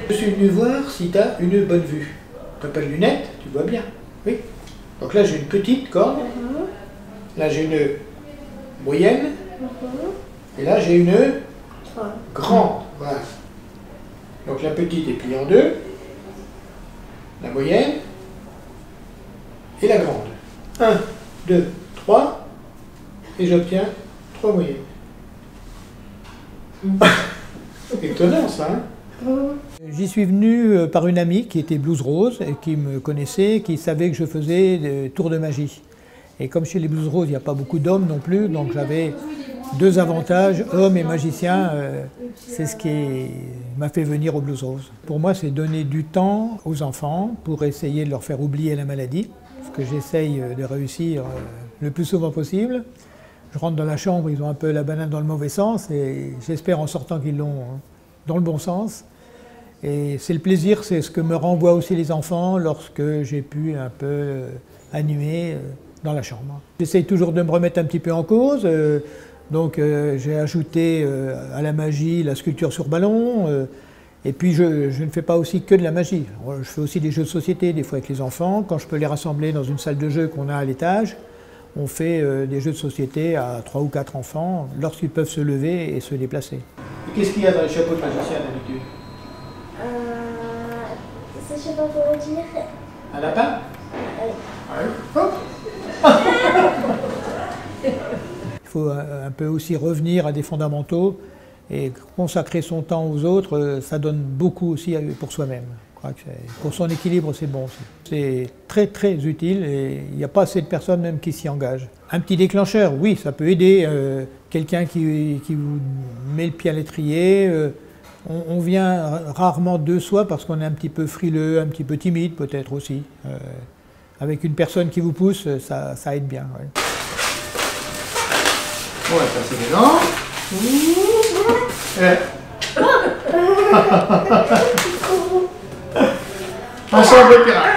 Je suis venu voir si tu as une bonne vue. Tu n'as pas de lunettes, tu vois bien. Oui. Donc là, j'ai une petite corne. Là, j'ai une moyenne. Et là, j'ai une grande. Voilà. Donc la petite est pliée en deux. La moyenne et la grande. 1, 2, 3. Et j'obtiens 3 moyennes. C'est étonnant ça, hein? J'y suis venu par une amie qui était Blues Rose et qui me connaissait, qui savait que je faisais des tours de magie. Et comme chez les Blues Rose, il n'y a pas beaucoup d'hommes non plus, donc j'avais 2 avantages, homme et magicien. C'est ce qui m'a fait venir au Blues Rose. Pour moi, c'est donner du temps aux enfants pour essayer de leur faire oublier la maladie, ce que j'essaye de réussir le plus souvent possible. Je rentre dans la chambre, ils ont un peu la banane dans le mauvais sens et j'espère en sortant qu'ils l'ont dans le bon sens. Et c'est le plaisir, c'est ce que me renvoient aussi les enfants lorsque j'ai pu un peu animer dans la chambre. J'essaye toujours de me remettre un petit peu en cause, donc j'ai ajouté à la magie la sculpture sur ballon, et puis je ne fais pas aussi que de la magie. Je fais aussi des jeux de société, des fois avec les enfants, quand je peux les rassembler dans une salle de jeu qu'on a à l'étage. On fait des jeux de société à 3 ou 4 enfants lorsqu'ils peuvent se lever et se déplacer. Qu'est-ce qu'il y a dans les chapeaux de magicien d'habitude? Ça, je sais pas comment dire. Un lapin? Oui. Il faut un peu aussi revenir à des fondamentaux et consacrer son temps aux autres, ça donne beaucoup aussi pour soi-même. Pour son équilibre, c'est bon aussi. C'est très très utile et il n'y a pas assez de personnes même qui s'y engagent. Un petit déclencheur, oui, ça peut aider. Quelqu'un qui vous met le pied à l'étrier. On vient rarement de soi parce qu'on est un petit peu frileux, un petit peu timide peut-être aussi. Avec une personne qui vous pousse, ça aide bien. Ouais. On va passer les dents. Ensemble de pirate.